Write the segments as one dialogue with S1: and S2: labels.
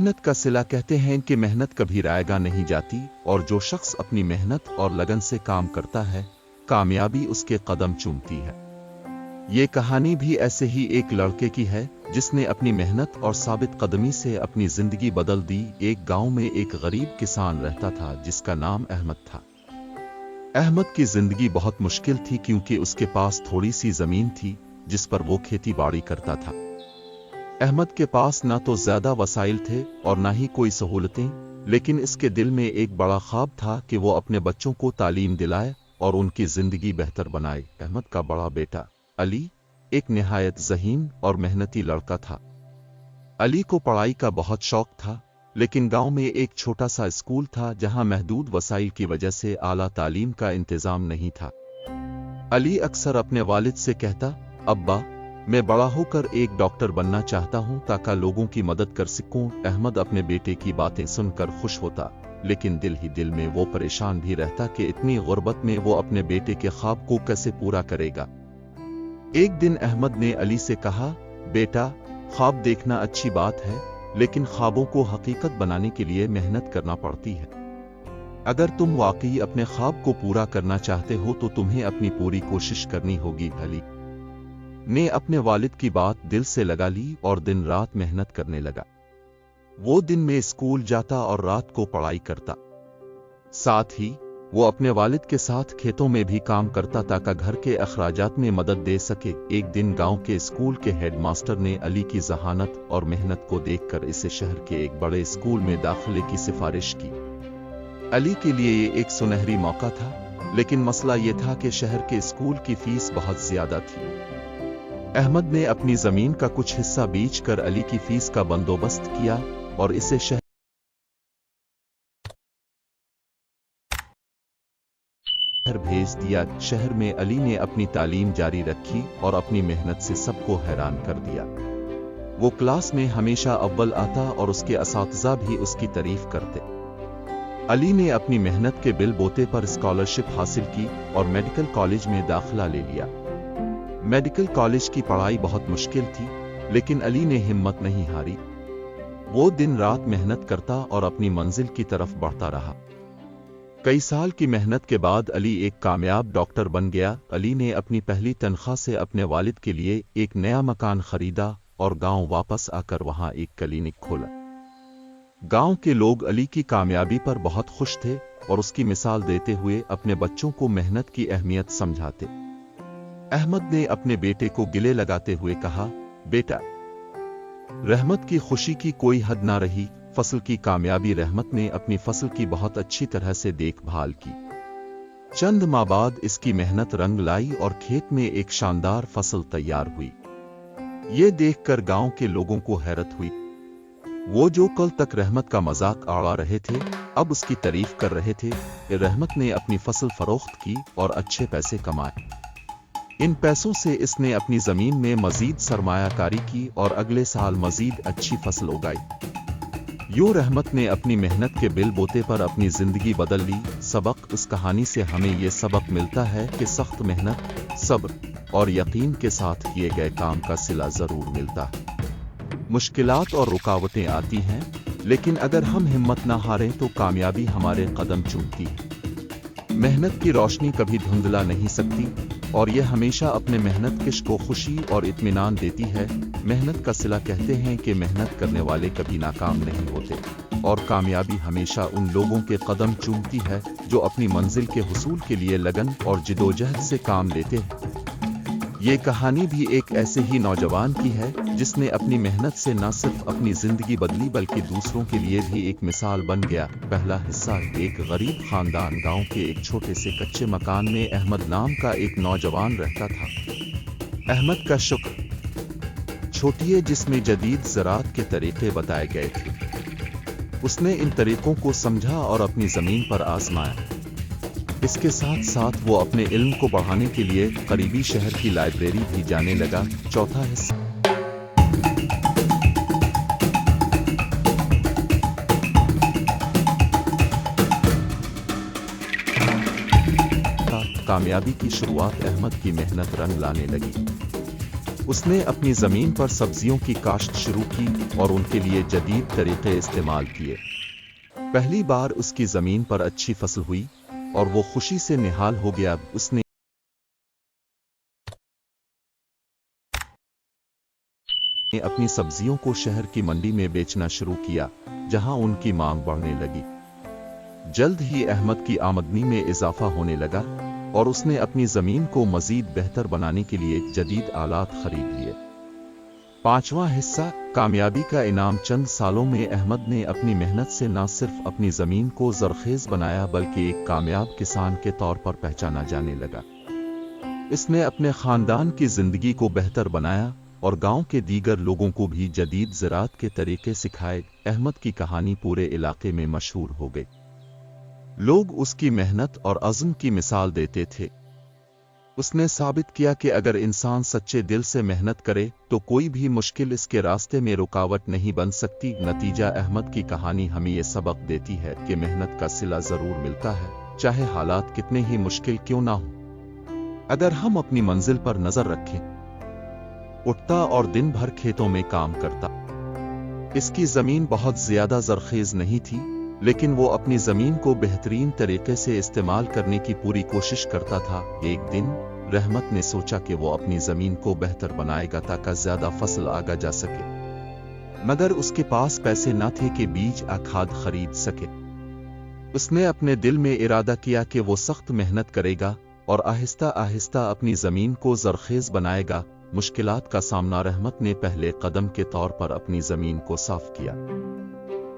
S1: मेहनत का सिला कहते हैं कि मेहनत कभी रायगा नहीं जाती और जो शख्स अपनी मेहनत और लगन से काम करता है कामयाबी उसके कदम चूमती है। ये कहानी भी ऐसे ही एक लड़के की है जिसने अपनी मेहनत और साबित कदमी से अपनी जिंदगी बदल दी। एक गांव में एक गरीब किसान रहता था जिसका नाम अहमद था। अहमद की जिंदगी बहुत मुश्किल थी क्योंकि उसके पास थोड़ी सी जमीन थी जिस पर वो खेती बाड़ी करता था। अहमद के पास ना तो ज्यादा वसाइल थे और ना ही कोई सहूलतें, लेकिन इसके दिल में एक बड़ा ख्वाब था कि वो अपने बच्चों को तालीम दिलाए और उनकी जिंदगी बेहतर बनाए। अहमद का बड़ा बेटा अली एक निहायत ज़हीन और मेहनती लड़का था। अली को पढ़ाई का बहुत शौक था, लेकिन गांव में एक छोटा सा स्कूल था जहां महदूद वसाइल की वजह से आला तालीम का इंतजाम नहीं था। अली अक्सर अपने वालिद से कहता, अब्बा मैं बड़ा होकर एक डॉक्टर बनना चाहता हूं ताकि लोगों की मदद कर सकूं। अहमद अपने बेटे की बातें सुनकर खुश होता, लेकिन दिल ही दिल में वो परेशान भी रहता कि इतनी गुर्बत में वो अपने बेटे के ख्वाब को कैसे पूरा करेगा। एक दिन अहमद ने अली से कहा, बेटा ख्वाब देखना अच्छी बात है, लेकिन ख्वाबों को हकीकत बनाने के लिए मेहनत करना पड़ती है। अगर तुम वाकई अपने ख्वाब को पूरा करना चाहते हो तो तुम्हें अपनी पूरी कोशिश करनी होगी। अली ने अपने वालिद की बात दिल से लगा ली और दिन रात मेहनत करने लगा। वो दिन में स्कूल जाता और रात को पढ़ाई करता। साथ ही वो अपने वालिद के साथ खेतों में भी काम करता ताकि घर के अखराजात में मदद दे सके। एक दिन गांव के स्कूल के हेडमास्टर ने अली की जहानत और मेहनत को देखकर इसे शहर के एक बड़े स्कूल में दाखिले की सिफारिश की। अली के लिए ये एक सुनहरी मौका था, लेकिन मसला ये था कि शहर के स्कूल की फीस बहुत ज्यादा थी। अहमद ने अपनी जमीन का कुछ हिस्सा बेचकर अली की फीस का बंदोबस्त किया और इसे शहर भेज दिया। शहर में अली ने अपनी तालीम जारी रखी और अपनी मेहनत से सबको हैरान कर दिया। वो क्लास में हमेशा अव्वल आता और उसके असातिज़ा भी उसकी तारीफ करते। अली ने अपनी मेहनत के बिल बोते पर स्कॉलरशिप हासिल की और मेडिकल कॉलेज में दाखिला ले लिया। मेडिकल कॉलेज की पढ़ाई बहुत मुश्किल थी, लेकिन अली ने हिम्मत नहीं हारी। वो दिन रात मेहनत करता और अपनी मंजिल की तरफ बढ़ता रहा। कई साल की मेहनत के बाद अली एक कामयाब डॉक्टर बन गया। अली ने अपनी पहली तनख्वाह से अपने वालिद के लिए एक नया मकान खरीदा और गांव वापस आकर वहां एक क्लिनिक खोला। गांव के लोग अली की कामयाबी पर बहुत खुश थे और उसकी मिसाल देते हुए अपने बच्चों को मेहनत की अहमियत समझाते। अहमद ने अपने बेटे को गिले लगाते हुए कहा, बेटा रहमत की खुशी की कोई हद ना रही। फसल की कामयाबी रहमत ने अपनी फसल की बहुत अच्छी तरह से देखभाल की। चंद माह बाद इसकी मेहनत रंग लाई और खेत में एक शानदार फसल तैयार हुई। ये देखकर गांव के लोगों को हैरत हुई। वो जो कल तक रहमत का मजाक उड़ा रहे थे अब उसकी तारीफ कर रहे थे। रहमत ने अपनी फसल फरोख्त की और अच्छे पैसे कमाए। इन पैसों से इसने अपनी जमीन में मजीद सरमायाकारी की और अगले साल मजीद अच्छी फसल उगाई। यूं रहमत ने अपनी मेहनत के बिल बोते पर अपनी जिंदगी बदल ली। सबक इस कहानी से हमें यह सबक मिलता है कि सख्त मेहनत, सब्र और यकीन के साथ किए गए काम का सिला जरूर मिलता है। मुश्किलात और रुकावटें आती हैं, लेकिन अगर हम हिम्मत ना हारें तो कामयाबी हमारे कदम चूमती है। मेहनत की रोशनी कभी धुंधला नहीं सकती और यह हमेशा अपने मेहनत कश को खुशी और इत्मीनान देती है। मेहनत का सिला कहते हैं कि मेहनत करने वाले कभी नाकाम नहीं होते और कामयाबी हमेशा उन लोगों के कदम चूमती है जो अपनी मंजिल के हुसूल के लिए लगन और जिदोजहद से काम लेते हैं। ये कहानी भी एक ऐसे ही नौजवान की है जिसने अपनी मेहनत से न सिर्फ अपनी जिंदगी बदली बल्कि दूसरों के लिए भी एक मिसाल बन गया। पहला हिस्सा, एक गरीब खानदान। गांव के एक छोटे से कच्चे मकान में अहमद नाम का एक नौजवान रहता था। अहमद का शुक्र छोटी है जिसमें जदीद ज़राअत के तरीके बताए गए थे। उसने इन तरीकों को समझा और अपनी जमीन पर आजमाया। इसके साथ साथ वो अपने इल्म को बढ़ाने के लिए करीबी शहर की लाइब्रेरी भी जाने लगा। चौथा हिस्सा, कामयाबी की शुरुआत। अहमद की मेहनत रंग लाने लगी। उसने अपनी जमीन पर सब्जियों की काश्त शुरू की और उनके लिए जदीद तरीके इस्तेमाल किए। पहली बार उसकी जमीन पर अच्छी फसल हुई और वो खुशी से निहाल हो गया। उसने अपनी सब्जियों को शहर की मंडी में बेचना शुरू किया, जहां उनकी मांग बढ़ने लगी। जल्द ही अहमद की आमदनी में इजाफा होने लगा और उसने अपनी जमीन को मजीद बेहतर बनाने के लिए जदीद आलात खरीद लिए। पांचवां हिस्सा, कामयाबी का इनाम। चंद सालों में अहमद ने अपनी मेहनत से न सिर्फ अपनी जमीन को जरखेज बनाया बल्कि एक कामयाब किसान के तौर पर पहचाना जाने लगा। इसने अपने खानदान की जिंदगी को बेहतर बनाया और गांव के दीगर लोगों को भी जदीद ज़राअत के तरीके सिखाए। अहमद की कहानी पूरे इलाके में मशहूर हो गई। लोग उसकी मेहनत और अज़्म की मिसाल देते थे। उसने साबित किया कि अगर इंसान सच्चे दिल से मेहनत करे तो कोई भी मुश्किल इसके रास्ते में रुकावट नहीं बन सकती। नतीजा, अहमद की कहानी हमें यह सबक देती है कि मेहनत का सिला जरूर मिलता है, चाहे हालात कितने ही मुश्किल क्यों ना हो। अगर हम अपनी मंजिल पर नजर रखें। उठता और दिन भर खेतों में काम करता। इसकी जमीन बहुत ज्यादा जरखेज नहीं थी, लेकिन वो अपनी जमीन को बेहतरीन तरीके से इस्तेमाल करने की पूरी कोशिश करता था। एक दिन रहमत ने सोचा कि वो अपनी जमीन को बेहतर बनाएगा ताकि ज्यादा फसल आगा जा सके, मगर उसके पास पैसे न थे कि बीज या खाद खरीद सके। उसने अपने दिल में इरादा किया कि वो सख्त मेहनत करेगा और आहिस्ता आहिस्ता अपनी जमीन को जरखेज बनाएगा। मुश्किलात का सामना। रहमत ने पहले कदम के तौर पर अपनी जमीन को साफ किया।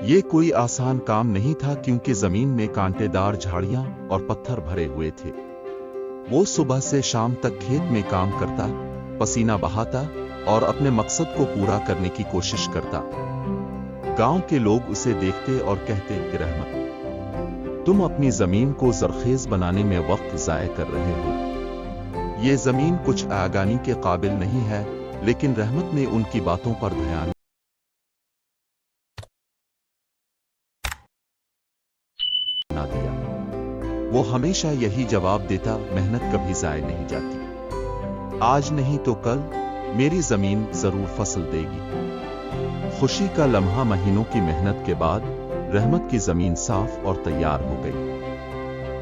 S1: ये कोई आसान काम नहीं था क्योंकि जमीन में कांटेदार झाड़ियां और पत्थर भरे हुए थे। वो सुबह से शाम तक खेत में काम करता, पसीना बहाता और अपने मकसद को पूरा करने की कोशिश करता। गांव के लोग उसे देखते और कहते कि रहमत, तुम अपनी जमीन को जरखेज बनाने में वक्त जाया कर रहे हो। ये जमीन कुछ आगानी के काबिल नहीं है। लेकिन रहमत ने उनकी बातों पर ध्यान ना दिया। वो हमेशा यही जवाब देता, मेहनत कभी जाया नहीं जाती। आज नहीं तो कल मेरी जमीन जरूर फसल देगी। खुशी का लम्हा। महीनों की मेहनत के बाद रहमत की जमीन साफ और तैयार हो गई।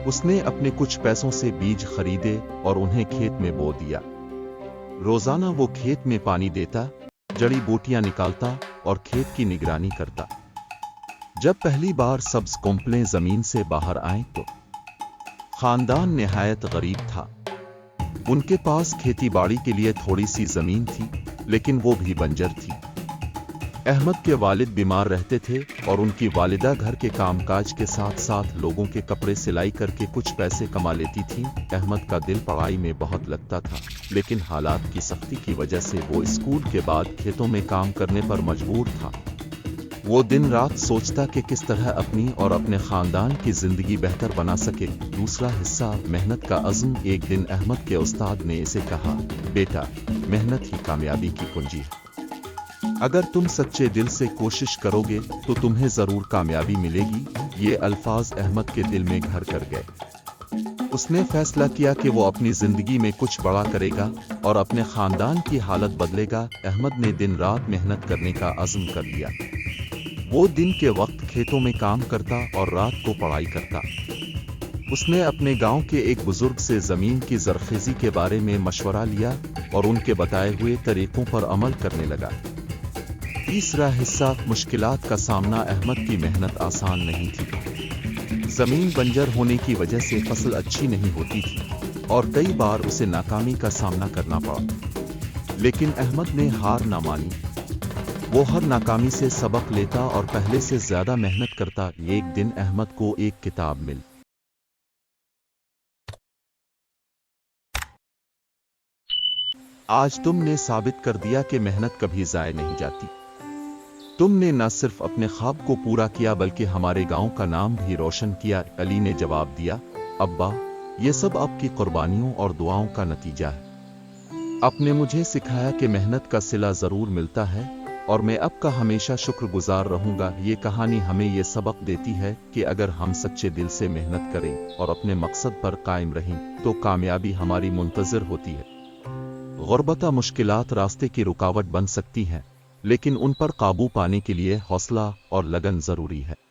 S1: उसने अपने कुछ पैसों से बीज खरीदे और उन्हें खेत में बो दिया। रोजाना वो खेत में पानी देता, जड़ी बूटियां निकालता और खेत की निगरानी करता। जब पहली बार सब्ज कोंपलें जमीन से बाहर आए तो खानदान निहायत गरीब था। उनके पास खेती बाड़ी के लिए थोड़ी सी जमीन थी, लेकिन वो भी बंजर थी। अहमद के वालिद बीमार रहते थे और उनकी वालिदा घर के कामकाज के साथ साथ लोगों के कपड़े सिलाई करके कुछ पैसे कमा लेती थीं। अहमद का दिल पढ़ाई में बहुत लगता था, लेकिन हालात की सख्ती की वजह से वो स्कूल के बाद खेतों में काम करने पर मजबूर था। वो दिन रात सोचता कि किस तरह अपनी और अपने खानदान की जिंदगी बेहतर बना सके। दूसरा हिस्सा, मेहनत का अज़्म। एक दिन अहमद के उस्ताद ने इसे कहा, बेटा, मेहनत ही कामयाबी की कुंजी है। अगर तुम सच्चे दिल से कोशिश करोगे तो तुम्हें जरूर कामयाबी मिलेगी। ये अल्फाज अहमद के दिल में घर कर गए। उसने फैसला किया कि वो अपनी जिंदगी में कुछ बड़ा करेगा और अपने खानदान की हालत बदलेगा। अहमद ने दिन रात मेहनत करने का अज़्म कर लिया। वो दिन के वक्त खेतों में काम करता और रात को पढ़ाई करता। उसने अपने गांव के एक बुजुर्ग से जमीन की जरखेजी के बारे में मशवरा लिया और उनके बताए हुए तरीकों पर अमल करने लगा। तीसरा हिस्सा, मुश्किलात का सामना। अहमद की मेहनत आसान नहीं थी। जमीन बंजर होने की वजह से फसल अच्छी नहीं होती थी और कई बार उसे नाकामी का सामना करना पड़ा। लेकिन अहमद ने हार ना मानी। वो हर नाकामी से सबक लेता और पहले से ज्यादा मेहनत करता। एक दिन अहमद को एक किताब मिली। आज तुमने साबित कर दिया कि मेहनत कभी जाया नहीं जाती। तुमने न सिर्फ अपने ख्वाब को पूरा किया बल्कि हमारे गांव का नाम भी रोशन किया। अली ने जवाब दिया, अब्बा, ये सब आपकी कुर्बानियों और दुआओं का नतीजा है। आपने मुझे सिखाया कि मेहनत का सिला जरूर मिलता है और मैं अब का हमेशा शुक्रगुजार रहूंगा। ये कहानी हमें ये सबक देती है कि अगर हम सच्चे दिल से मेहनत करें और अपने मकसद पर कायम रहें तो कामयाबी हमारी मुंतज़िर होती है। غربتہ مشکلات راستے کی رکاوٹ بن سکتی ہیں، لیکن ان پر قابو پانے کے لیے حوصلہ اور لگن ضروری ہے۔